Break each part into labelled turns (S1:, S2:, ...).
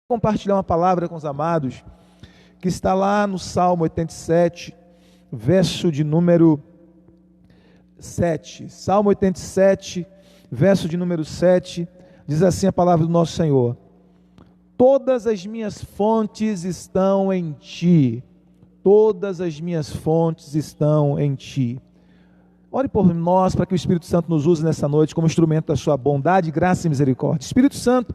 S1: Compartilhar uma palavra com os amados, que está lá no Salmo 87, verso de número 7. Salmo 87, verso de número 7, diz assim a palavra do nosso Senhor: todas as minhas fontes estão em ti, todas as minhas fontes estão em ti. Ore por nós, para que o Espírito Santo nos use nessa noite como instrumento da sua bondade, graça e misericórdia. Espírito Santo,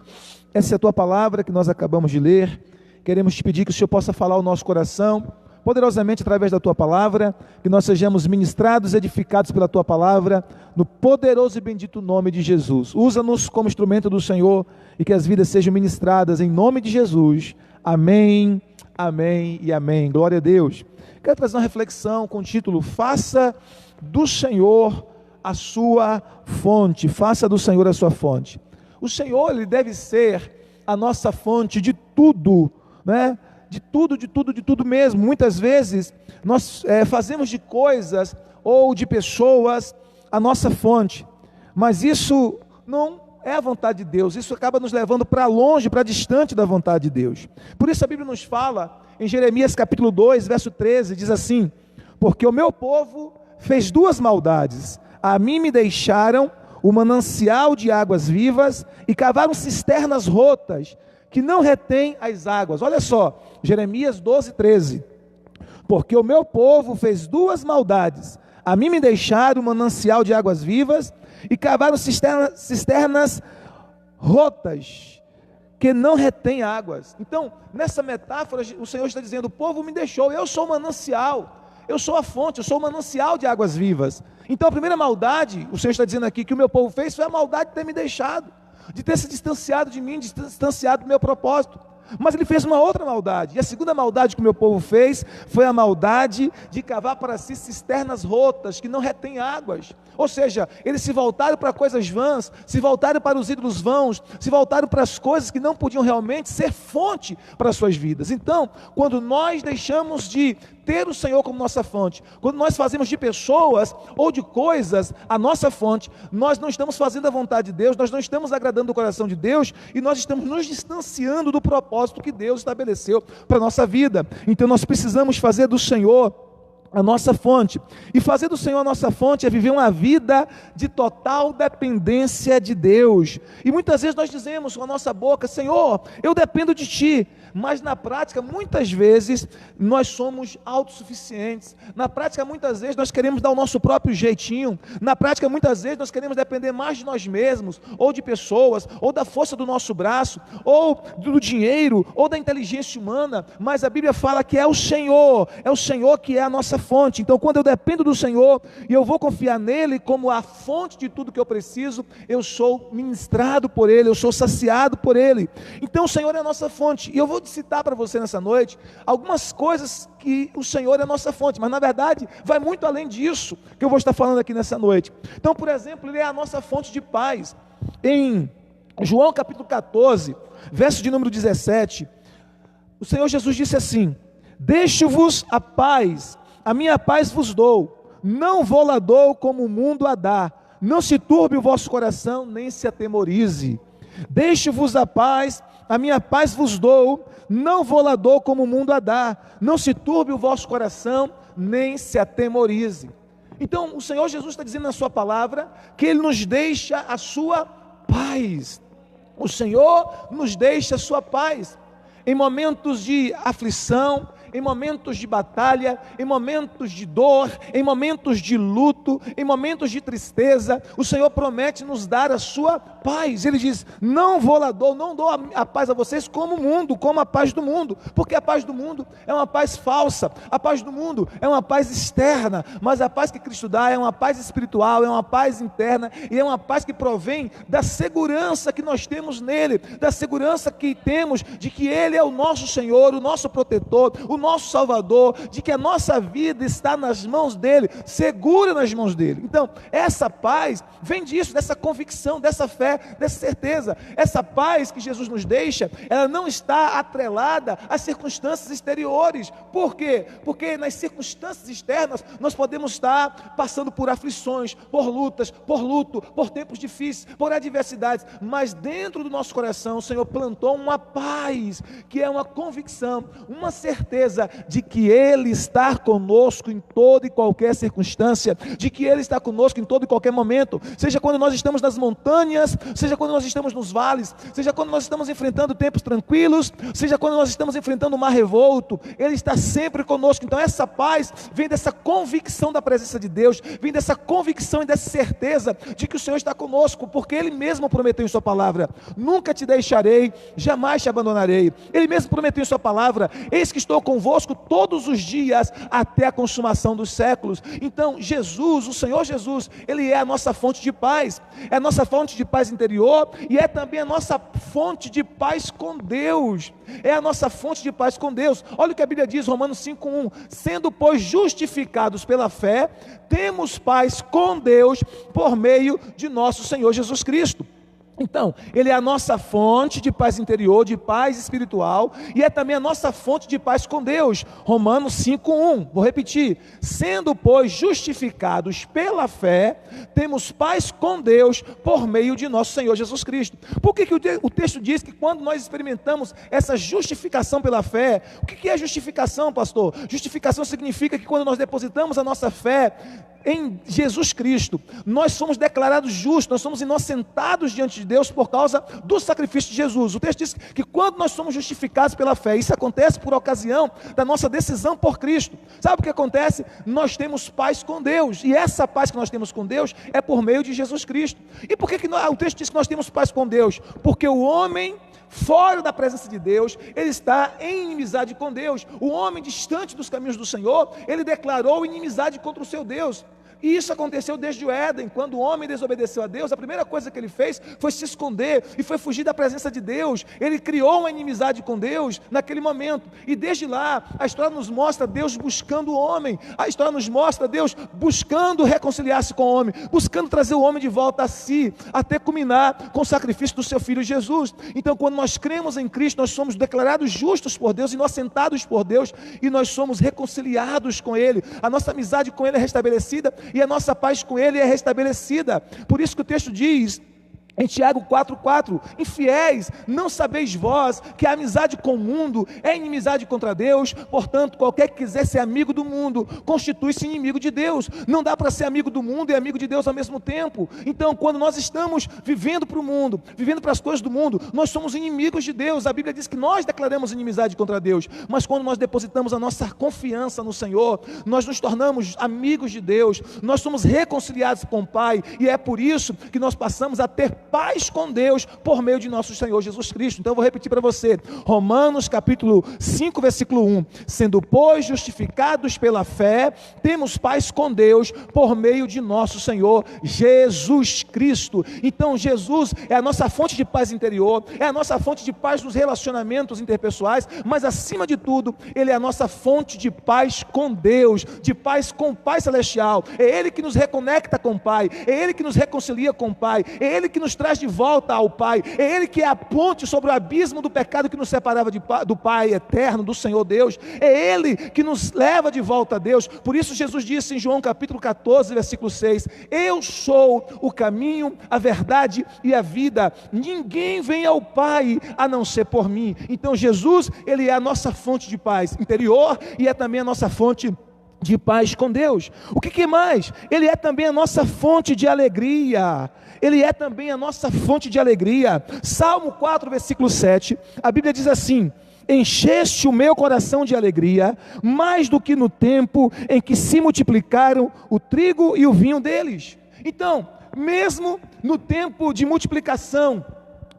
S1: essa é a tua palavra que nós acabamos de ler. Queremos te pedir que o Senhor possa falar ao nosso coração, poderosamente através da tua palavra, que nós sejamos ministrados e edificados pela tua palavra, no poderoso e bendito nome de Jesus. Usa-nos como instrumento do Senhor e que as vidas sejam ministradas em nome de Jesus. Amém, amém e amém. Glória a Deus. Quero trazer uma reflexão com o título: faça do Senhor a sua fonte. Faça do Senhor a sua fonte. O Senhor, Ele deve ser a nossa fonte de tudo, né? De tudo mesmo. Muitas vezes nós fazemos de coisas ou de pessoas a nossa fonte, mas isso não é a vontade de Deus. Isso acaba nos levando para longe, para distante da vontade de Deus. Por isso a Bíblia nos fala em Jeremias capítulo 2, verso 13, diz assim: porque o meu povo fez duas maldades, a mim me deixaram o manancial de águas vivas e cavaram cisternas rotas que não retêm as águas. Olha só, Jeremias 12, 13. Porque o meu povo fez duas maldades, a mim me deixaram o manancial de águas vivas e cavaram cisternas rotas que não retêm águas. Então, nessa metáfora, o Senhor está dizendo: o povo me deixou, eu sou o manancial, eu sou a fonte, eu sou o manancial de águas vivas. Então a primeira maldade, o Senhor está dizendo aqui, que o meu povo fez, foi a maldade de ter me deixado, de ter se distanciado de mim, distanciado do meu propósito. Mas ele fez uma outra maldade, e a segunda maldade que o meu povo fez, foi a maldade de cavar para si cisternas rotas, que não retêm águas. Ou seja, eles se voltaram para coisas vãs, se voltaram para os ídolos vãos, se voltaram para as coisas que não podiam realmente ser fonte para as suas vidas. Então, quando nós deixamos de ter o Senhor como nossa fonte, quando nós fazemos de pessoas ou de coisas a nossa fonte, nós não estamos fazendo a vontade de Deus, nós não estamos agradando o coração de Deus, e nós estamos nos distanciando do propósito que Deus estabeleceu para a nossa vida. Então nós precisamos fazer do Senhor a nossa fonte, e fazer do Senhor a nossa fonte é viver uma vida de total dependência de Deus. E muitas vezes nós dizemos com a nossa boca: Senhor, eu dependo de Ti, mas na prática, muitas vezes, nós somos autossuficientes. Na prática, muitas vezes, nós queremos dar o nosso próprio jeitinho. Na prática, muitas vezes, nós queremos depender mais de nós mesmos, ou de pessoas, ou da força do nosso braço, ou do dinheiro, ou da inteligência humana. Mas a Bíblia fala que é o Senhor que é a nossa fonte. Então, quando eu dependo do Senhor, e eu vou confiar nele como a fonte de tudo que eu preciso, eu sou ministrado por Ele, eu sou saciado por Ele. Então, o Senhor é a nossa fonte. E eu vou citar para você nessa noite algumas coisas que o Senhor é a nossa fonte, mas na verdade vai muito além disso que eu vou estar falando aqui nessa noite. Então, por exemplo, Ele é a nossa fonte de paz. Em João capítulo 14, verso de número 17, o Senhor Jesus disse assim: deixo-vos a paz, a minha paz vos dou, não vou lá dou como o mundo a dá, não se turbe o vosso coração, nem se atemorize. Deixo-vos a paz, a minha paz vos dou, não vou lá dou como o mundo a dá, não se turbe o vosso coração, nem se atemorize. Então o Senhor Jesus está dizendo na sua palavra, que Ele nos deixa a sua paz. O Senhor nos deixa a sua paz, em momentos de aflição, em momentos de batalha, em momentos de dor, em momentos de luto, em momentos de tristeza, o Senhor promete nos dar a sua paz. Ele diz: não vou lá dou, não dou a paz a vocês como o mundo, como a paz do mundo, porque a paz do mundo é uma paz falsa, a paz do mundo é uma paz externa, mas a paz que Cristo dá é uma paz espiritual, é uma paz interna, e é uma paz que provém da segurança que nós temos nele, da segurança que temos de que Ele é o nosso Senhor, o nosso protetor, o nosso Salvador, de que a nossa vida está nas mãos dele, segura nas mãos dele. Então, essa paz vem disso, dessa convicção, dessa fé, dessa certeza. Essa paz que Jesus nos deixa, ela não está atrelada às circunstâncias exteriores. Por quê? Porque nas circunstâncias externas nós podemos estar passando por aflições, por lutas, por luto, por tempos difíceis, por adversidades, mas dentro do nosso coração o Senhor plantou uma paz, que é uma convicção, uma certeza de que Ele está conosco em toda e qualquer circunstância, de que Ele está conosco em todo e qualquer momento, seja quando nós estamos nas montanhas, seja quando nós estamos nos vales, seja quando nós estamos enfrentando tempos tranquilos, seja quando nós estamos enfrentando o mar revolto, Ele está sempre conosco. Então essa paz vem dessa convicção da presença de Deus, vem dessa convicção e dessa certeza de que o Senhor está conosco, porque Ele mesmo prometeu em sua palavra: nunca te deixarei, jamais te abandonarei. Ele mesmo prometeu em sua palavra: eis que estou convosco todos os dias até a consumação dos séculos. Então Jesus, o Senhor Jesus, Ele é a nossa fonte de paz, é a nossa fonte de paz interior e é também a nossa fonte de paz com Deus, é a nossa fonte de paz com Deus. Olha o que a Bíblia diz, Romanos 5:1: sendo pois justificados pela fé, temos paz com Deus por meio de nosso Senhor Jesus Cristo. Então, Ele é a nossa fonte de paz interior, de paz espiritual, e é também a nossa fonte de paz com Deus. Romanos 5:1, vou repetir: sendo pois justificados pela fé, temos paz com Deus por meio de nosso Senhor Jesus Cristo. Por que o texto diz que quando nós experimentamos essa justificação pela fé, o que é justificação, pastor? Justificação significa que quando nós depositamos a nossa fé em Jesus Cristo, nós somos declarados justos, nós somos inocentados diante de Deus por causa do sacrifício de Jesus. O texto diz que quando nós somos justificados pela fé, isso acontece por ocasião da nossa decisão por Cristo. Sabe o que acontece? Nós temos paz com Deus, e essa paz que nós temos com Deus é por meio de Jesus Cristo. E por que o texto diz que nós temos paz com Deus? Porque o homem fora da presença de Deus, ele está em inimizade com Deus. O homem distante dos caminhos do Senhor, ele declarou inimizade contra o seu Deus. E isso aconteceu desde o Éden. Quando o homem desobedeceu a Deus, a primeira coisa que ele fez foi se esconder e foi fugir da presença de Deus. Ele criou uma inimizade com Deus naquele momento, e desde lá a história nos mostra Deus buscando o homem, a história nos mostra Deus buscando reconciliar-se com o homem, buscando trazer o homem de volta a si, até culminar com o sacrifício do seu filho Jesus. Então, quando nós cremos em Cristo, nós somos declarados justos por Deus, inocentados por Deus, e nós somos reconciliados com Ele. A nossa amizade com Ele é restabelecida e a nossa paz com Ele é restabelecida. Por isso que o texto diz em Tiago 4:4: infiéis, não sabeis vós que a amizade com o mundo é inimizade contra Deus? Portanto, qualquer que quiser ser amigo do mundo, constitui-se inimigo de Deus. Não dá para ser amigo do mundo e amigo de Deus ao mesmo tempo. Então, quando nós estamos vivendo para o mundo, vivendo para as coisas do mundo, nós somos inimigos de Deus. A Bíblia diz que nós declaramos inimizade contra Deus, mas quando nós depositamos a nossa confiança no Senhor, nós nos tornamos amigos de Deus, nós somos reconciliados com o Pai, e é por isso que nós passamos a ter paz com Deus por meio de nosso Senhor Jesus Cristo. Então eu vou repetir para você, Romanos capítulo 5, versículo 1: sendo pois justificados pela fé, temos paz com Deus por meio de nosso Senhor Jesus Cristo. Então Jesus é a nossa fonte de paz interior, é a nossa fonte de paz nos relacionamentos interpessoais, mas acima de tudo, Ele é a nossa fonte de paz com Deus, de paz com o Pai Celestial. É Ele que nos reconecta com o Pai, é Ele que nos reconcilia com o Pai, é Ele que nos traz de volta ao Pai, é Ele que é a ponte sobre o abismo do pecado que nos separava do Pai eterno, do Senhor Deus. É Ele que nos leva de volta a Deus. Por isso Jesus disse em João capítulo 14, versículo 6: eu sou o caminho, a verdade e a vida, ninguém vem ao Pai a não ser por mim. Então Jesus, Ele é a nossa fonte de paz interior e é também a nossa fonte de paz com Deus. O que mais? Ele é também a nossa fonte de alegria. Ele é também a nossa fonte de alegria. Salmo 4, versículo 7, a Bíblia diz assim: encheste o meu coração de alegria, mais do que no tempo em que se multiplicaram o trigo e o vinho deles. Então, mesmo no tempo de multiplicação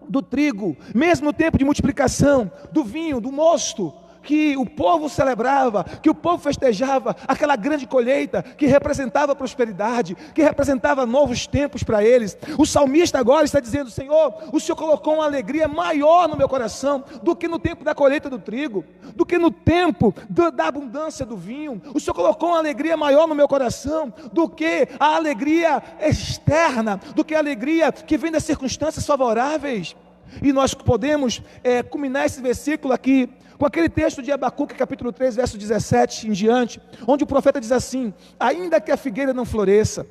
S1: do trigo, mesmo no tempo de multiplicação do vinho, do mosto, que o povo celebrava, que o povo festejava, aquela grande colheita que representava prosperidade, que representava novos tempos para eles. O salmista agora está dizendo: Senhor, o Senhor colocou uma alegria maior no meu coração do que no tempo da colheita do trigo, do que no tempo da abundância do vinho. O Senhor colocou uma alegria maior no meu coração do que a alegria externa, do que a alegria que vem das circunstâncias favoráveis. E nós podemos culminar esse versículo aqui com aquele texto de Abacuque, capítulo 3, verso 17 em diante, onde o profeta diz assim: ainda que a figueira não floresça,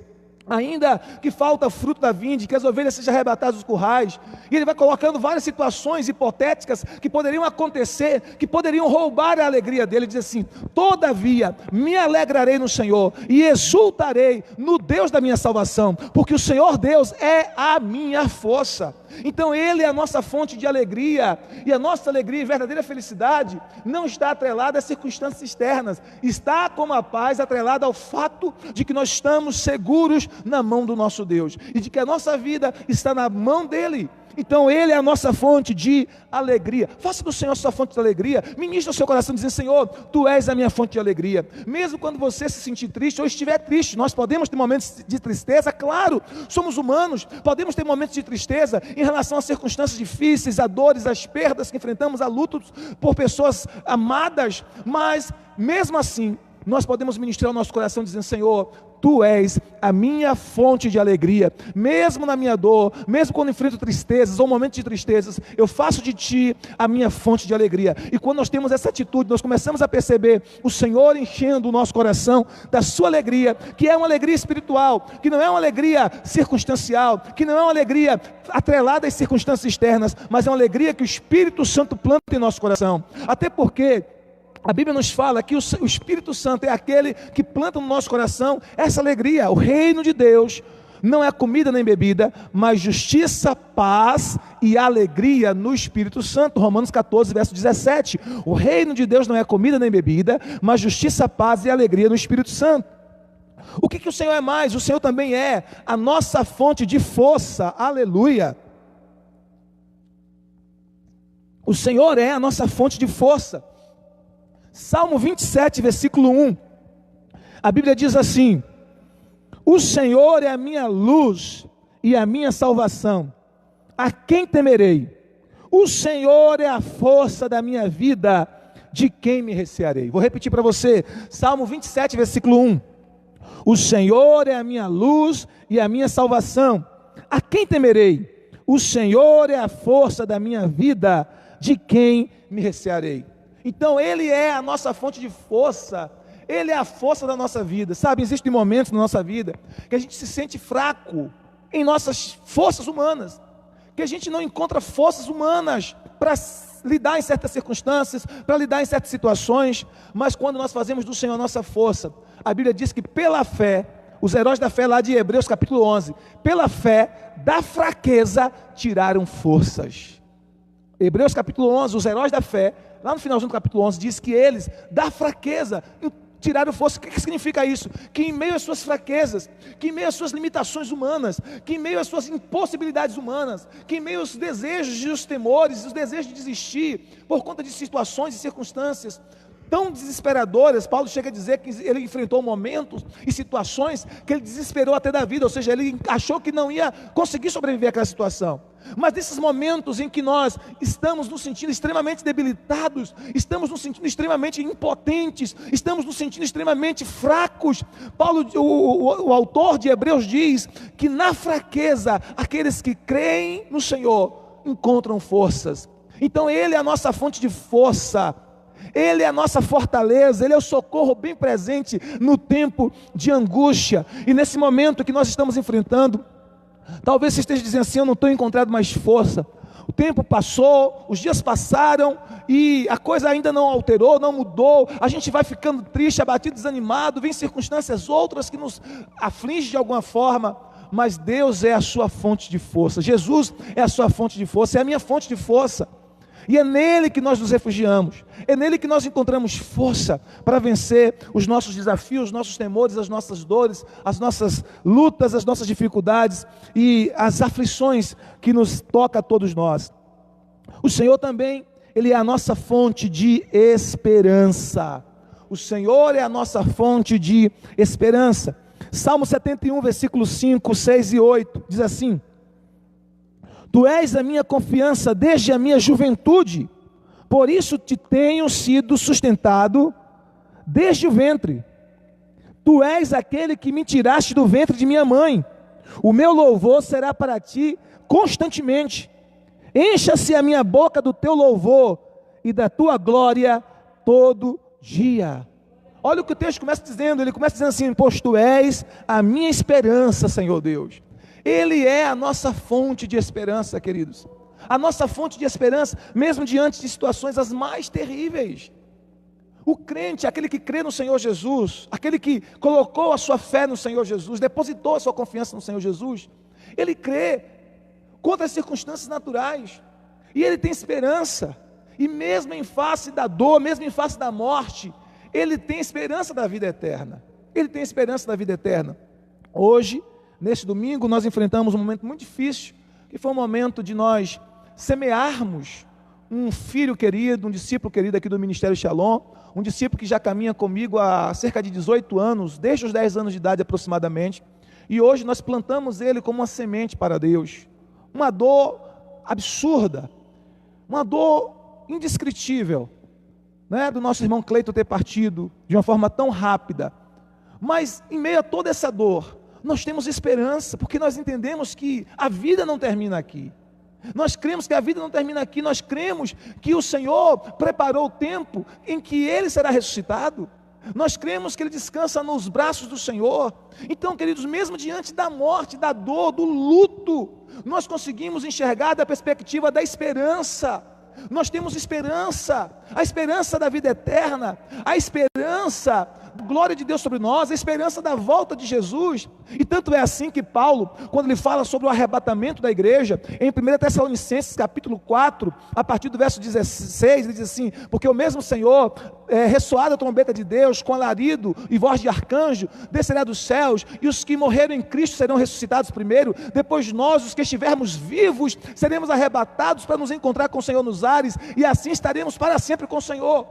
S1: ainda que falta fruto da vinde, que as ovelhas sejam arrebatadas dos currais, e ele vai colocando várias situações hipotéticas que poderiam acontecer, que poderiam roubar a alegria dele. Ele diz assim: todavia me alegrarei no Senhor e exultarei no Deus da minha salvação, porque o Senhor Deus é a minha força. Então Ele é a nossa fonte de alegria, e a nossa alegria e verdadeira felicidade não está atrelada às circunstâncias externas, está como a paz atrelada ao fato de que nós estamos seguros na mão do nosso Deus, e de que a nossa vida está na mão dEle. Então Ele é a nossa fonte de alegria. Faça do Senhor a sua fonte de alegria. Ministre o seu coração dizendo: Senhor, Tu és a minha fonte de alegria. Mesmo quando você se sentir triste ou estiver triste, nós podemos ter momentos de tristeza, claro, somos humanos, podemos ter momentos de tristeza em relação a circunstâncias difíceis, a dores, as perdas que enfrentamos, a lutos por pessoas amadas, mas mesmo assim, nós podemos ministrar o nosso coração dizendo: Senhor, Tu és a minha fonte de alegria. Mesmo na minha dor, mesmo quando enfrento tristezas ou momentos de tristezas, eu faço de Ti a minha fonte de alegria. E quando nós temos essa atitude, nós começamos a perceber o Senhor enchendo o nosso coração da sua alegria, que é uma alegria espiritual, que não é uma alegria circunstancial, que não é uma alegria atrelada às circunstâncias externas, mas é uma alegria que o Espírito Santo planta em nosso coração. Até porque a Bíblia nos fala que o Espírito Santo é aquele que planta no nosso coração essa alegria. O reino de Deus não é comida nem bebida, mas justiça, paz e alegria no Espírito Santo. Romanos 14, verso 17. O reino de Deus não é comida nem bebida, mas justiça, paz e alegria no Espírito Santo. O que o Senhor é mais? O Senhor também é a nossa fonte de força. Aleluia! O Senhor é a nossa fonte de força. Salmo 27, versículo 1, a Bíblia diz assim: o Senhor é a minha luz e a minha salvação, a quem temerei? O Senhor é a força da minha vida, de quem me recearei? Vou repetir para você, Salmo 27, versículo 1, o Senhor é a minha luz e a minha salvação, a quem temerei? O Senhor é a força da minha vida, de quem me recearei? Então Ele é a nossa fonte de força, Ele é a força da nossa vida. Sabe, existem momentos na nossa vida que a gente se sente fraco em nossas forças humanas, que a gente não encontra forças humanas para lidar em certas circunstâncias, para lidar em certas situações, mas quando nós fazemos do Senhor a nossa força, a Bíblia diz que pela fé, os heróis da fé lá de Hebreus capítulo 11, pela fé da fraqueza tiraram forças. Hebreus capítulo 11, os heróis da fé, lá no finalzinho do capítulo 11, diz que eles, da fraqueza, tiraram força. O que significa isso? Que em meio às suas fraquezas, que em meio às suas limitações humanas, que em meio às suas impossibilidades humanas, que em meio aos desejos e os temores, os desejos de desistir, por conta de situações e circunstâncias tão desesperadoras, Paulo chega a dizer que ele enfrentou momentos e situações que ele desesperou até da vida, ou seja, ele achou que não ia conseguir sobreviver àquela situação. Mas nesses momentos em que nós estamos nos sentindo extremamente debilitados, estamos nos sentindo extremamente impotentes, estamos nos sentindo extremamente fracos, Paulo, o autor de Hebreus diz que na fraqueza, aqueles que creem no Senhor encontram forças. Então Ele é a nossa fonte de força, Ele é a nossa fortaleza, Ele é o socorro bem presente no tempo de angústia. E nesse momento que nós estamos enfrentando, talvez você esteja dizendo assim: eu não estou encontrando mais força, o tempo passou, os dias passaram e a coisa ainda não alterou, não mudou, a gente vai ficando triste, abatido, desanimado, vem circunstâncias outras que nos afligem de alguma forma, mas Deus é a sua fonte de força, Jesus é a sua fonte de força, é a minha fonte de força. E é nele que nós nos refugiamos, é nele que nós encontramos força para vencer os nossos desafios, os nossos temores, as nossas dores, as nossas lutas, as nossas dificuldades e as aflições que nos toca a todos nós. O Senhor também Ele é a nossa fonte de esperança. O Senhor é a nossa fonte de esperança. Salmo 71, versículos 5, 6 e 8, diz assim: Tu és a minha confiança desde a minha juventude, por isso te tenho sido sustentado desde o ventre. Tu és aquele que me tiraste do ventre de minha mãe. O meu louvor será para ti constantemente. Encha-se a minha boca do teu louvor e da tua glória todo dia. Olha o que o texto começa dizendo. Ele começa dizendo assim: pois tu és a minha esperança, Senhor Deus. Ele é a nossa fonte de esperança, queridos. A nossa fonte de esperança, mesmo diante de situações as mais terríveis. O crente, aquele que crê no Senhor Jesus, aquele que colocou a sua fé no Senhor Jesus, depositou a sua confiança no Senhor Jesus, ele crê contra as circunstâncias naturais, e ele tem esperança, e mesmo em face da dor, mesmo em face da morte, ele tem esperança da vida eterna. Ele tem esperança da vida eterna. Hoje, neste domingo, nós enfrentamos um momento muito difícil, que foi um momento de nós semearmos um filho querido, um discípulo querido aqui do Ministério Shalom, um discípulo que já caminha comigo há cerca de 18 anos, desde os 10 anos de idade aproximadamente, e hoje nós plantamos ele como uma semente para Deus. Uma dor absurda, uma dor indescritível, né, do nosso irmão Cleiton ter partido de uma forma tão rápida, mas em meio a toda essa dor, nós temos esperança, porque nós entendemos que a vida não termina aqui. Nós cremos que a vida não termina aqui, nós cremos que o Senhor preparou o tempo em que Ele será ressuscitado, nós cremos que Ele descansa nos braços do Senhor. Então, queridos, mesmo diante da morte, da dor, do luto, nós conseguimos enxergar da perspectiva da esperança. Nós temos esperança, a esperança da vida eterna, a esperança da glória de Deus sobre nós, a esperança da volta de Jesus. E tanto é assim que Paulo, quando ele fala sobre o arrebatamento da igreja, em 1 Tessalonicenses capítulo 4, a partir do verso 16, ele diz assim: porque o mesmo Senhor, ressoada a trombeta de Deus, com alarido e voz de arcanjo, descerá dos céus, e os que morreram em Cristo serão ressuscitados primeiro, depois nós, os que estivermos vivos, seremos arrebatados para nos encontrar com o Senhor nos ares, e assim estaremos para sempre com o Senhor.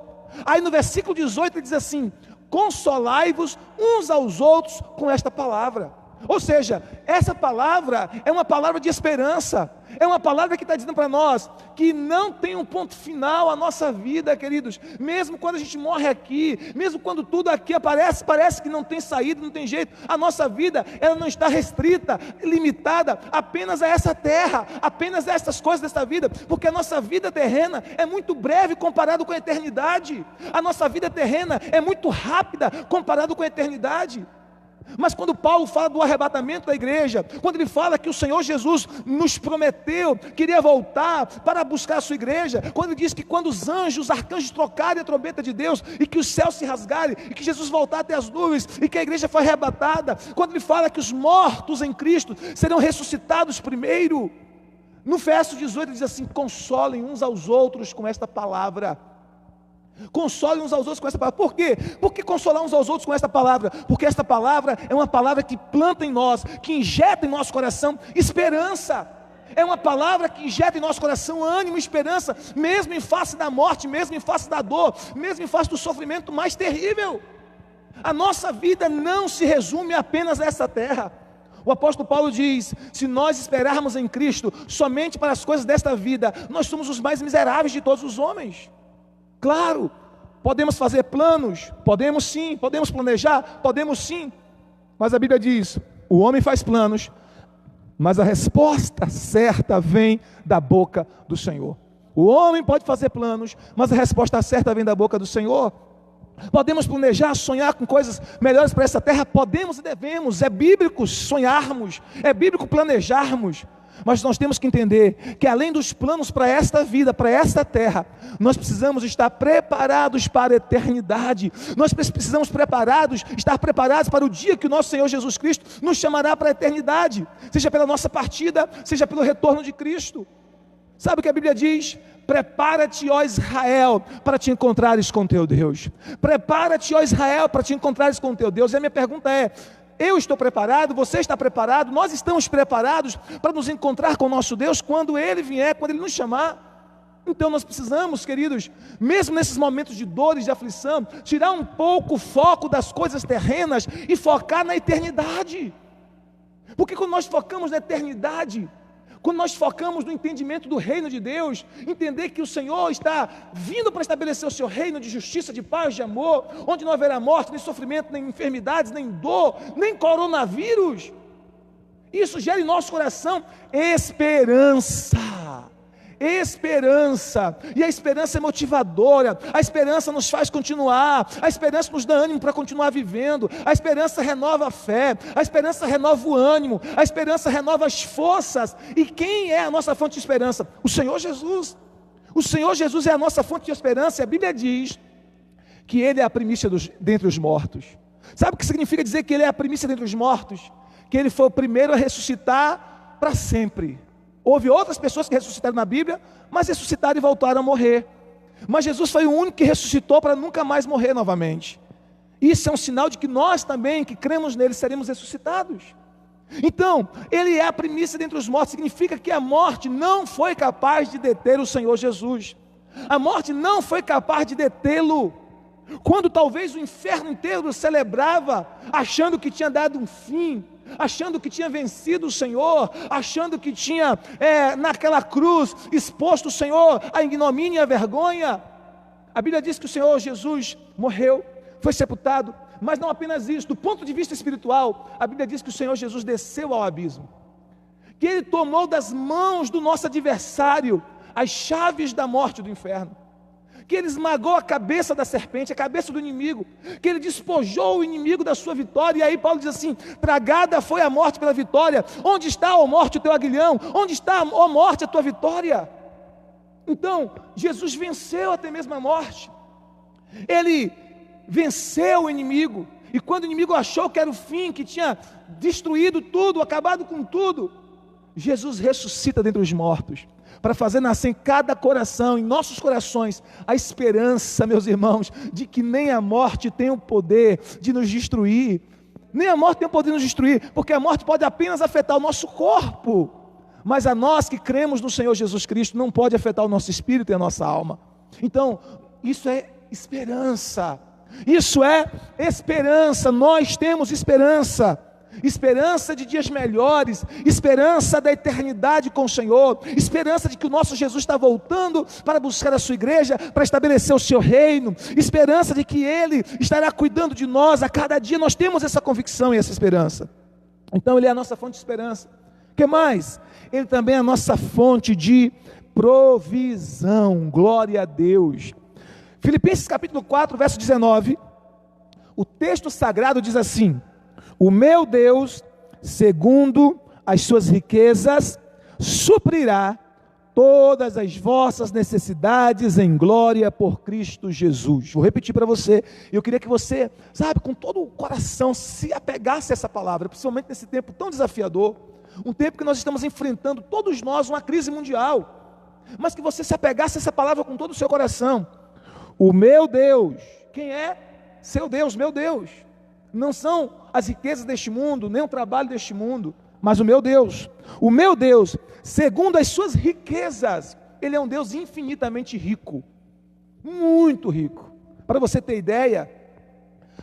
S1: Aí no versículo 18 ele diz assim: consolai-vos uns aos outros com esta palavra. Ou seja, essa palavra é uma palavra de esperança, é uma palavra que está dizendo para nós que não tem um ponto final a nossa vida, queridos. Mesmo quando a gente morre aqui, mesmo quando tudo aqui parece que não tem saída, não tem jeito, a nossa vida, ela não está restrita, limitada apenas a essa terra, apenas a essas coisas dessa vida, porque a nossa vida terrena é muito breve comparado com a eternidade. A nossa vida terrena é muito rápida comparado com a eternidade. Mas quando Paulo fala do arrebatamento da igreja, quando ele fala que o Senhor Jesus nos prometeu, queria voltar para buscar a sua igreja, quando ele diz que quando os anjos, os arcanjos trocarem a trombeta de Deus, e que os céus se rasgarem, e que Jesus voltar até as nuvens, e que a igreja foi arrebatada, quando ele fala que os mortos em Cristo serão ressuscitados primeiro, no verso 18 ele diz assim: consolem uns aos outros com esta palavra. Consolem uns aos outros com essa palavra. Por quê? Por que consolar uns aos outros com esta palavra? Porque esta palavra é uma palavra que planta em nós, que injeta em nosso coração esperança. É uma palavra que injeta em nosso coração ânimo e esperança, mesmo em face da morte, mesmo em face da dor, mesmo em face do sofrimento mais terrível. A nossa vida não se resume apenas a essa terra. O apóstolo Paulo diz: se nós esperarmos em Cristo somente para as coisas desta vida, nós somos os mais miseráveis de todos os homens. Claro, podemos fazer planos, podemos sim, podemos planejar, podemos sim, mas a Bíblia diz: o homem faz planos, mas a resposta certa vem da boca do Senhor. O homem pode fazer planos, mas a resposta certa vem da boca do Senhor. Podemos planejar, sonhar com coisas melhores para essa terra, podemos e devemos, é bíblico sonharmos, é bíblico planejarmos. Mas nós temos que entender que além dos planos para esta vida, para esta terra, nós precisamos estar preparados para a eternidade. Nós precisamos estar preparados para o dia que o nosso Senhor Jesus Cristo nos chamará para a eternidade, seja pela nossa partida, seja pelo retorno de Cristo. Sabe o que a Bíblia diz? Prepara-te, ó Israel, para te encontrares com teu Deus. Prepara-te, ó Israel, para te encontrares com teu Deus. E a minha pergunta é: eu estou preparado, você está preparado, nós estamos preparados para nos encontrar com o nosso Deus quando Ele vier, quando Ele nos chamar? Então nós precisamos, queridos, mesmo nesses momentos de dores, de aflição, tirar um pouco o foco das coisas terrenas e focar na eternidade. Porque quando nós focamos na eternidade, quando nós focamos no entendimento do reino de Deus, entender que o Senhor está vindo para estabelecer o seu reino de justiça, de paz, de amor, onde não haverá morte, nem sofrimento, nem enfermidades, nem dor, nem coronavírus, isso gera em nosso coração esperança. Esperança, e a esperança é motivadora, a esperança nos faz continuar, a esperança nos dá ânimo para continuar vivendo, a esperança renova a fé, a esperança renova o ânimo, a esperança renova as forças. E quem é a nossa fonte de esperança? O Senhor Jesus. O Senhor Jesus é a nossa fonte de esperança, e a Bíblia diz que Ele é a primícia dentre os mortos. Sabe o que significa dizer que Ele é a primícia dentre os mortos? Que Ele foi o primeiro a ressuscitar para sempre. Houve outras pessoas que ressuscitaram na Bíblia, mas ressuscitaram e voltaram a morrer. Mas Jesus foi o único que ressuscitou para nunca mais morrer novamente. Isso é um sinal de que nós também, que cremos nele, seremos ressuscitados. Então, Ele é a primícia dentre os mortos, significa que a morte não foi capaz de deter o Senhor Jesus. A morte não foi capaz de detê-lo. Quando talvez o inferno inteiro celebrava, achando que tinha dado um fim, achando que tinha vencido o Senhor, achando que tinha naquela cruz exposto o Senhor à ignomínia e à vergonha, a Bíblia diz que o Senhor Jesus morreu, foi sepultado, mas não apenas isso, do ponto de vista espiritual, a Bíblia diz que o Senhor Jesus desceu ao abismo, que Ele tomou das mãos do nosso adversário as chaves da morte e do inferno, que Ele esmagou a cabeça da serpente, a cabeça do inimigo, que Ele despojou o inimigo da sua vitória. E aí Paulo diz assim: tragada foi a morte pela vitória. Onde está, ó morte, o teu aguilhão? Onde está, ó morte, a tua vitória? Então, Jesus venceu até mesmo a morte. Ele venceu o inimigo. E quando o inimigo achou que era o fim, que tinha destruído tudo, acabado com tudo, Jesus ressuscita dentre os mortos, para fazer nascer em cada coração, em nossos corações, a esperança, meus irmãos, de que nem a morte tem o poder de nos destruir, nem a morte tem o poder de nos destruir, porque a morte pode apenas afetar o nosso corpo, mas a nós que cremos no Senhor Jesus Cristo, não pode afetar o nosso espírito e a nossa alma. Então, isso é esperança, nós temos esperança, esperança de dias melhores, esperança da eternidade com o Senhor, esperança de que o nosso Jesus está voltando para buscar a sua igreja, para estabelecer o seu reino, esperança de que Ele estará cuidando de nós a cada dia. Nós temos essa convicção e essa esperança. Então Ele é a nossa fonte de esperança. O que mais? Ele também é a nossa fonte de provisão. Glória a Deus. Filipenses capítulo 4, verso 19, o texto sagrado diz assim: o meu Deus, segundo as suas riquezas, suprirá todas as vossas necessidades em glória por Cristo Jesus. Vou repetir para você, eu queria que você, com todo o coração, se apegasse a essa palavra, principalmente nesse tempo tão desafiador, um tempo que nós estamos enfrentando, todos nós, uma crise mundial, mas que você se apegasse a essa palavra com todo o seu coração. O meu Deus, quem é? Seu Deus, meu Deus. Não são as riquezas deste mundo, nem o trabalho deste mundo, mas o meu Deus, segundo as suas riquezas, Ele é um Deus infinitamente rico, muito rico. Para você ter ideia,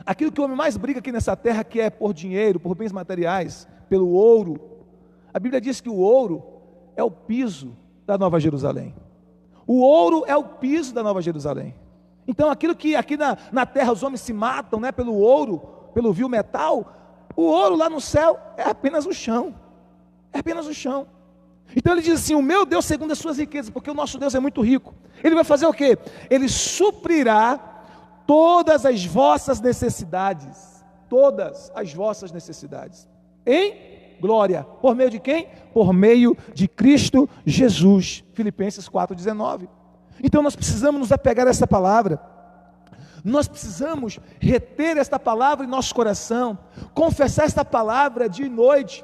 S1: aquilo que o homem mais briga aqui nessa terra, que é por dinheiro, por bens materiais, pelo ouro, a Bíblia diz que o ouro é o piso da Nova Jerusalém. O ouro é o piso da Nova Jerusalém. Então aquilo que aqui na terra os homens se matam, pelo ouro, pelo vil metal, o ouro lá no céu é apenas o chão, Então ele diz assim: o meu Deus segundo as suas riquezas, porque o nosso Deus é muito rico. Ele vai fazer o quê? Ele suprirá todas as vossas necessidades, em glória. Por meio de quem? Por meio de Cristo Jesus. Filipenses 4,19. Então nós precisamos nos apegar a essa palavra, nós precisamos reter esta palavra em nosso coração, confessar esta palavra dia e noite,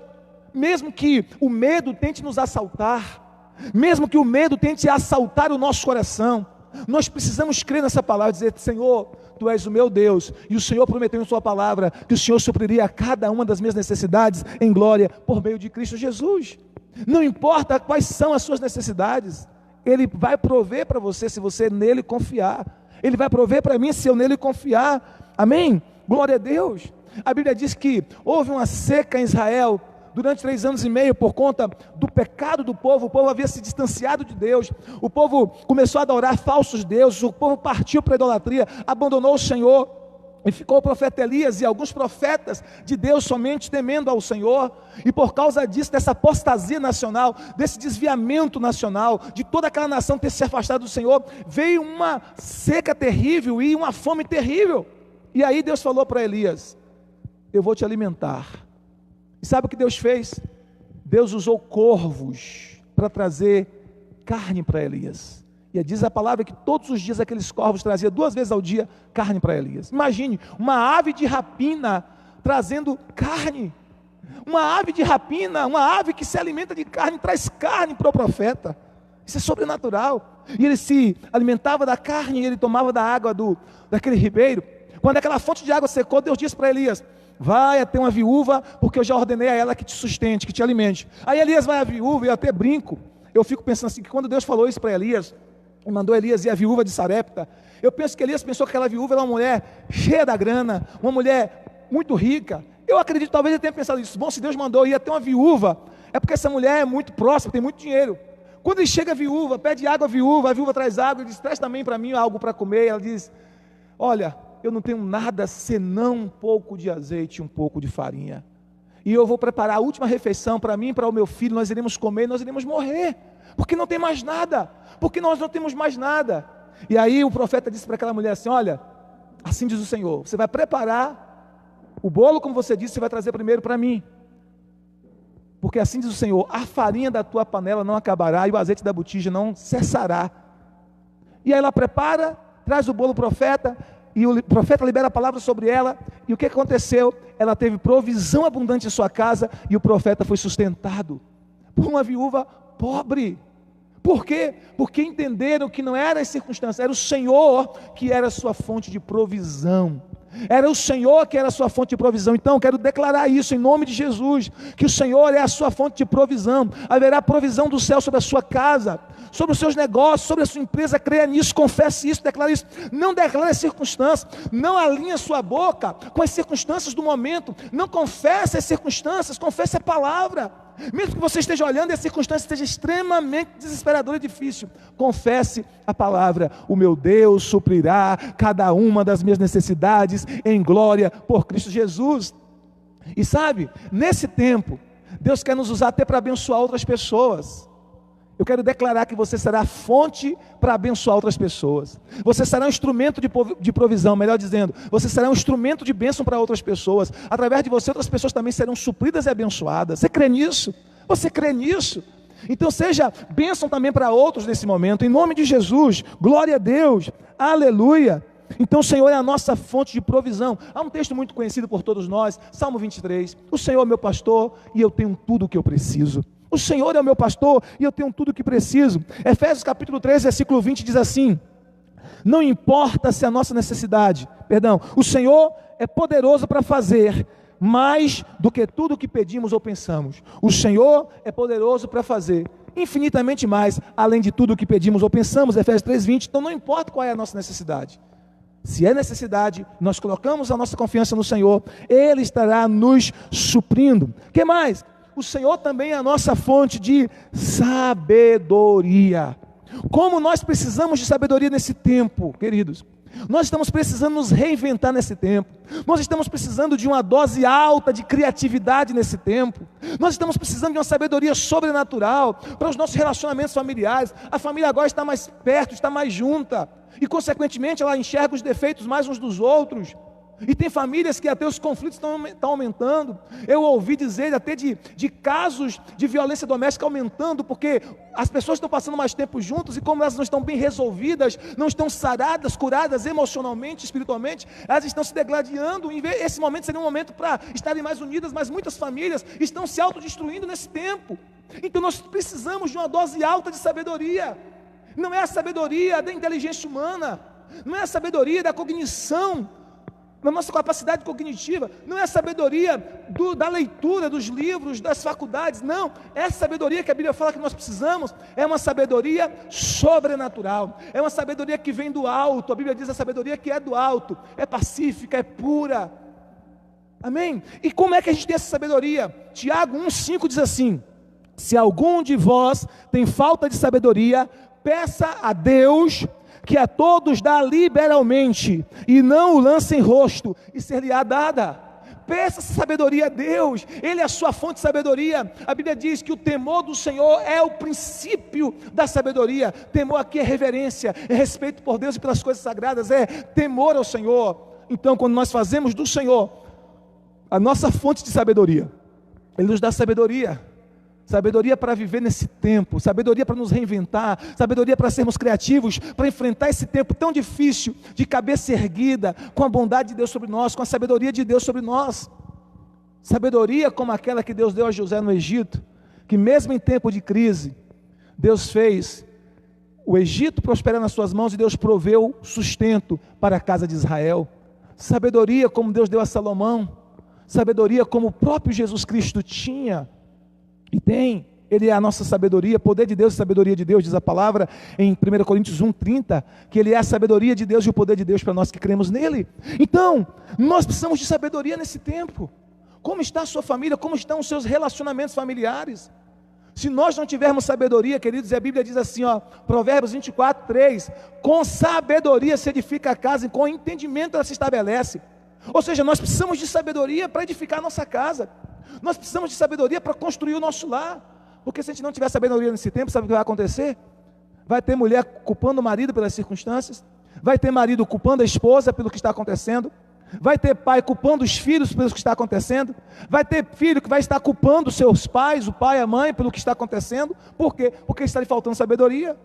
S1: mesmo que o medo tente nos assaltar, mesmo que o medo tente assaltar o nosso coração, nós precisamos crer nessa palavra e dizer: Senhor, Tu és o meu Deus, e o Senhor prometeu em Sua palavra que o Senhor supriria cada uma das minhas necessidades em glória por meio de Cristo Jesus. Não importa quais são as suas necessidades, Ele vai prover para você se você nele confiar. Ele vai prover para mim se eu nele confiar. Amém? Glória a Deus. A Bíblia diz que houve uma seca em Israel durante 3 anos e meio por conta do pecado do povo. O povo havia se distanciado de Deus. O povo começou a adorar falsos deuses. O povo partiu para a idolatria, abandonou o Senhor. E ficou o profeta Elias e alguns profetas de Deus somente temendo ao Senhor. E por causa disso, dessa apostasia nacional, desse desviamento nacional, de toda aquela nação ter se afastado do Senhor, veio uma seca terrível e uma fome terrível. E aí Deus falou para Elias: eu vou te alimentar. E sabe o que Deus fez? Deus usou corvos para trazer carne para Elias. E diz a palavra que todos os dias aqueles corvos traziam 2 vezes ao dia carne para Elias. Imagine, uma ave de rapina trazendo carne. Uma ave de rapina, uma ave que se alimenta de carne, traz carne para o profeta. Isso é sobrenatural. E ele se alimentava da carne e ele tomava da água daquele ribeiro. Quando aquela fonte de água secou, Deus disse para Elias: vai até uma viúva, porque eu já ordenei a ela que te sustente, que te alimente. Aí Elias vai à viúva, e eu até brinco. Eu fico pensando assim, que quando Deus falou isso para Elias, e mandou Elias ir à viúva de Sarepta, eu penso que Elias pensou que aquela viúva era uma mulher cheia da grana, uma mulher muito rica. Eu acredito, talvez ele tenha pensado isso. Bom, se Deus mandou ir até uma viúva, é porque essa mulher é muito próxima, tem muito dinheiro. Quando ele chega a viúva, pede água a viúva traz água, ele diz: traz também para mim algo para comer. Ela diz: olha, eu não tenho nada senão um pouco de azeite e um pouco de farinha. E eu vou preparar a última refeição para mim e para o meu filho, nós iremos comer e nós iremos morrer. Porque não tem mais nada, porque nós não temos mais nada. E aí o profeta disse para aquela mulher assim: olha, assim diz o Senhor, você vai preparar o bolo como você disse, você vai trazer primeiro para mim. Porque assim diz o Senhor: a farinha da tua panela não acabará e o azeite da botija não cessará. E aí ela prepara, traz o bolo ao profeta, e o profeta libera a palavra sobre ela. E o que aconteceu? Ela teve provisão abundante em sua casa, e o profeta foi sustentado por uma viúva pobre. Por quê? Porque entenderam que não era as circunstâncias, era o Senhor que era a sua fonte de provisão. Era o Senhor que era a sua fonte de provisão. Então quero declarar isso em nome de Jesus, que o Senhor é a sua fonte de provisão. Haverá provisão do céu sobre a sua casa, sobre os seus negócios, sobre a sua empresa. Creia nisso, confesse isso, declare isso. Não declare as circunstâncias, não alinhe a sua boca com as circunstâncias do momento. Não confesse as circunstâncias, confesse a palavra. Mesmo que você esteja olhando e a circunstância esteja extremamente desesperadora e difícil, confesse a palavra: o meu Deus suprirá cada uma das minhas necessidades em glória por Cristo Jesus. E sabe, nesse tempo, Deus quer nos usar até para abençoar outras pessoas. Eu quero declarar que você será fonte para abençoar outras pessoas. Você será um instrumento de provisão, melhor dizendo, você será um instrumento de bênção para outras pessoas. Através de você, outras pessoas também serão supridas e abençoadas. Você crê nisso? Você crê nisso? Então seja bênção também para outros nesse momento, em nome de Jesus. Glória a Deus, aleluia. Então o Senhor é a nossa fonte de provisão. Há um texto muito conhecido por todos nós, Salmo 23, o Senhor é meu pastor e eu tenho tudo o que eu preciso. O Senhor é o meu pastor e eu tenho tudo o que preciso. Efésios capítulo 3, versículo 20 diz assim: não importa se a nossa necessidade, o Senhor é poderoso para fazer mais do que tudo o que pedimos ou pensamos. O Senhor é poderoso para fazer infinitamente mais, além de tudo o que pedimos ou pensamos. Efésios 3, 20. Então não importa qual é a nossa necessidade. Se é necessidade, nós colocamos a nossa confiança no Senhor, Ele estará nos suprindo. O que mais? O Senhor também é a nossa fonte de sabedoria. Como nós precisamos de sabedoria nesse tempo, queridos. Nós estamos precisando nos reinventar nesse tempo. Nós estamos precisando de uma dose alta de criatividade nesse tempo. Nós estamos precisando de uma sabedoria sobrenatural para os nossos relacionamentos familiares. A família agora está mais perto, está mais junta. E consequentemente ela enxerga os defeitos mais uns dos outros. E tem famílias que até os conflitos estão aumentando. Eu ouvi dizer até de casos de violência doméstica aumentando, porque as pessoas estão passando mais tempo juntos, e como elas não estão bem resolvidas, não estão saradas, curadas emocionalmente, espiritualmente, elas estão se degladiando. Esse momento seria um momento para estarem mais unidas, mas muitas famílias estão se autodestruindo nesse tempo. Então nós precisamos de uma dose alta de sabedoria. Não é a sabedoria da inteligência humana, não é a sabedoria da cognição na nossa capacidade cognitiva, não é a sabedoria da leitura dos livros, das faculdades, não, é a sabedoria que a Bíblia fala que nós precisamos, é uma sabedoria sobrenatural, é uma sabedoria que vem do alto. A Bíblia diz a sabedoria que é do alto, é pacífica, é pura, amém? E como é que a gente tem essa sabedoria? Tiago 1,5 diz assim: se algum de vós tem falta de sabedoria, peça a Deus, que a todos dá liberalmente, e não o lance em rosto, e ser-lhe-á dada. Peça essa sabedoria a Deus, Ele é a sua fonte de sabedoria. A Bíblia diz que o temor do Senhor é o princípio da sabedoria. Temor aqui é reverência, é respeito por Deus e pelas coisas sagradas, é temor ao Senhor. Então, quando nós fazemos do Senhor a nossa fonte de sabedoria, Ele nos dá sabedoria. Sabedoria para viver nesse tempo, sabedoria para nos reinventar, sabedoria para sermos criativos, para enfrentar esse tempo tão difícil, de cabeça erguida, com a bondade de Deus sobre nós, com a sabedoria de Deus sobre nós. Sabedoria como aquela que Deus deu a José no Egito, que mesmo em tempo de crise, Deus fez o Egito prosperar nas suas mãos e Deus proveu sustento para a casa de Israel. Sabedoria como Deus deu a Salomão, sabedoria como o próprio Jesus Cristo tinha e tem. Ele é a nossa sabedoria, poder de Deus e sabedoria de Deus, diz a palavra em 1 Coríntios 1,30, que Ele é a sabedoria de Deus e o poder de Deus para nós que cremos nele. Então, nós precisamos de sabedoria nesse tempo. Como está a sua família? Como estão os seus relacionamentos familiares? Se nós não tivermos sabedoria, queridos, a Bíblia diz assim, Provérbios 24:3, com sabedoria se edifica a casa e com entendimento ela se estabelece. Ou seja, nós precisamos de sabedoria para edificar a nossa casa. Nós precisamos de sabedoria para construir o nosso lar. Porque se a gente não tiver sabedoria nesse tempo, sabe o que vai acontecer? Vai ter mulher culpando o marido pelas circunstâncias, vai ter marido culpando a esposa pelo que está acontecendo, vai ter pai culpando os filhos pelo que está acontecendo, vai ter filho que vai estar culpando seus pais, o pai e a mãe, pelo que está acontecendo. Por quê? Porque está lhe faltando sabedoria.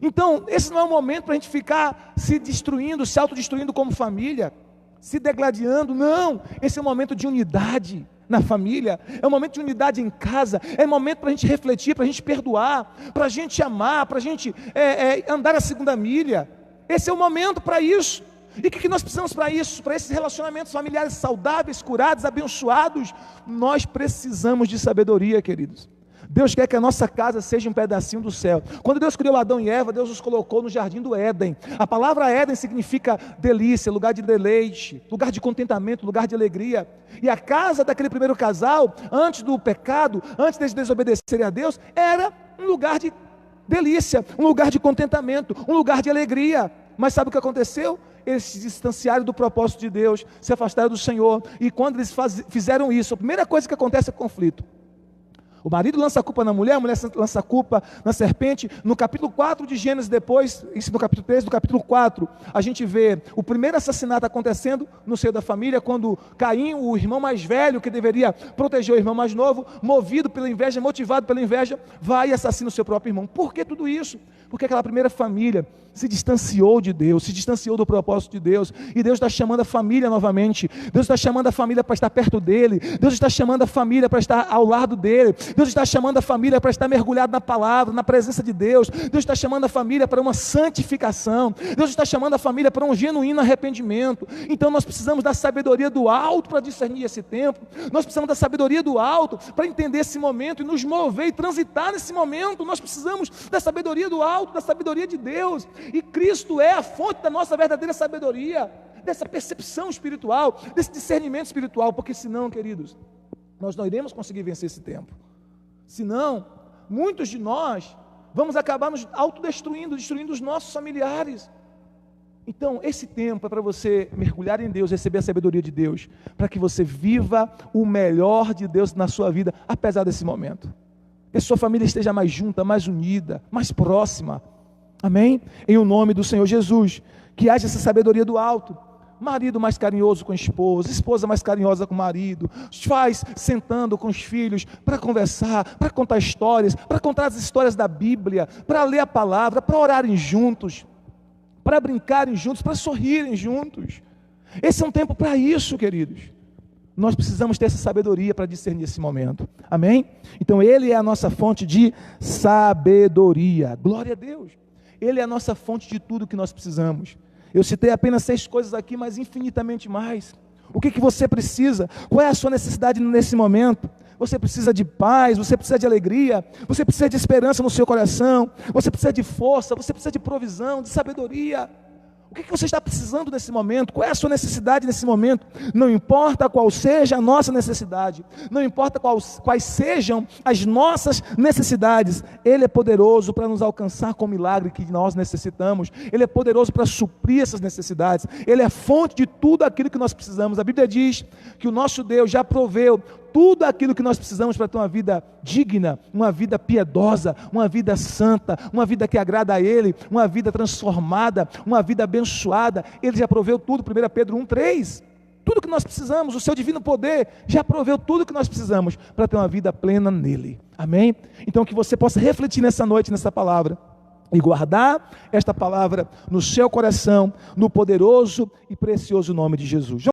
S1: Então, esse não é o momento para a gente ficar se destruindo, se autodestruindo como família, se degladiando. Não, esse é um momento de unidade na família, é um momento de unidade em casa, é um momento para a gente refletir, para a gente perdoar, para a gente amar, para a gente andar a segunda milha. Esse é o momento para isso. E o que nós precisamos para isso? Para esses relacionamentos familiares saudáveis, curados, abençoados, nós precisamos de sabedoria, queridos. Deus quer que a nossa casa seja um pedacinho do céu. Quando Deus criou Adão e Eva, Deus os colocou no jardim do Éden. A palavra Éden significa delícia, lugar de deleite, lugar de contentamento, lugar de alegria. E a casa daquele primeiro casal, antes do pecado, antes de desobedecerem a Deus, era um lugar de delícia, um lugar de contentamento, um lugar de alegria. Mas sabe o que aconteceu? Eles se distanciaram do propósito de Deus, se afastaram do Senhor. E quando eles fizeram isso, a primeira coisa que acontece é conflito. O marido lança a culpa na mulher, a mulher lança a culpa na serpente. No capítulo 4 de Gênesis, depois, isso no capítulo 3, no capítulo 4, a gente vê o primeiro assassinato acontecendo no seio da família, quando Caim, o irmão mais velho, que deveria proteger o irmão mais novo, movido pela inveja, motivado pela inveja, vai e assassina o seu próprio irmão. Por que tudo isso? Porque aquela primeira família se distanciou de Deus, se distanciou do propósito de Deus, e Deus está chamando a família novamente. Deus está chamando a família para estar perto dele, Deus está chamando a família para estar ao lado dele, Deus está chamando a família para estar mergulhado na palavra, na presença de Deus. Deus está chamando a família para uma santificação, Deus está chamando a família para um genuíno arrependimento. Então nós precisamos da sabedoria do alto para discernir esse tempo, nós precisamos da sabedoria do alto para entender esse momento e nos mover e transitar nesse momento. Nós precisamos da sabedoria do alto, da sabedoria de Deus, e Cristo é a fonte da nossa verdadeira sabedoria, dessa percepção espiritual, desse discernimento espiritual, porque senão, queridos, nós não iremos conseguir vencer esse tempo. Senão, muitos de nós vamos acabar nos autodestruindo, destruindo os nossos familiares. Então, esse tempo é para você mergulhar em Deus, receber a sabedoria de Deus, para que você viva o melhor de Deus na sua vida, apesar desse momento. Que a sua família esteja mais junta, mais unida, mais próxima. Amém? Em o nome do Senhor Jesus, que haja essa sabedoria do alto. Marido mais carinhoso com a esposa, esposa mais carinhosa com o marido, os pais sentando com os filhos para conversar, para contar histórias, para contar as histórias da Bíblia, para ler a palavra, para orarem juntos, para brincarem juntos, para sorrirem juntos. Esse é um tempo para isso, queridos. Nós precisamos ter essa sabedoria para discernir esse momento. Amém? Então Ele é a nossa fonte de sabedoria. Glória a Deus. Ele é a nossa fonte de tudo que nós precisamos. Eu citei apenas 6 coisas aqui, mas infinitamente mais. O que você precisa? Qual é a sua necessidade nesse momento? Você precisa de paz, você precisa de alegria, você precisa de esperança no seu coração, você precisa de força, você precisa de provisão, de sabedoria. O que você está precisando nesse momento? Qual é a sua necessidade nesse momento? Não importa qual seja a nossa necessidade, não importa quais sejam as nossas necessidades, Ele é poderoso para nos alcançar com o milagre que nós necessitamos. Ele é poderoso para suprir essas necessidades. Ele é fonte de tudo aquilo que nós precisamos. A Bíblia diz que o nosso Deus já proveu tudo aquilo que nós precisamos para ter uma vida digna, uma vida piedosa, uma vida santa, uma vida que agrada a Ele, uma vida transformada, uma vida abençoada. Ele já proveu tudo, 1 Pedro 1,3. Tudo que nós precisamos, o seu divino poder já proveu tudo que nós precisamos para ter uma vida plena nele. Amém? Então que você possa refletir nessa noite, nessa palavra, e guardar esta palavra no seu coração, no poderoso e precioso nome de Jesus.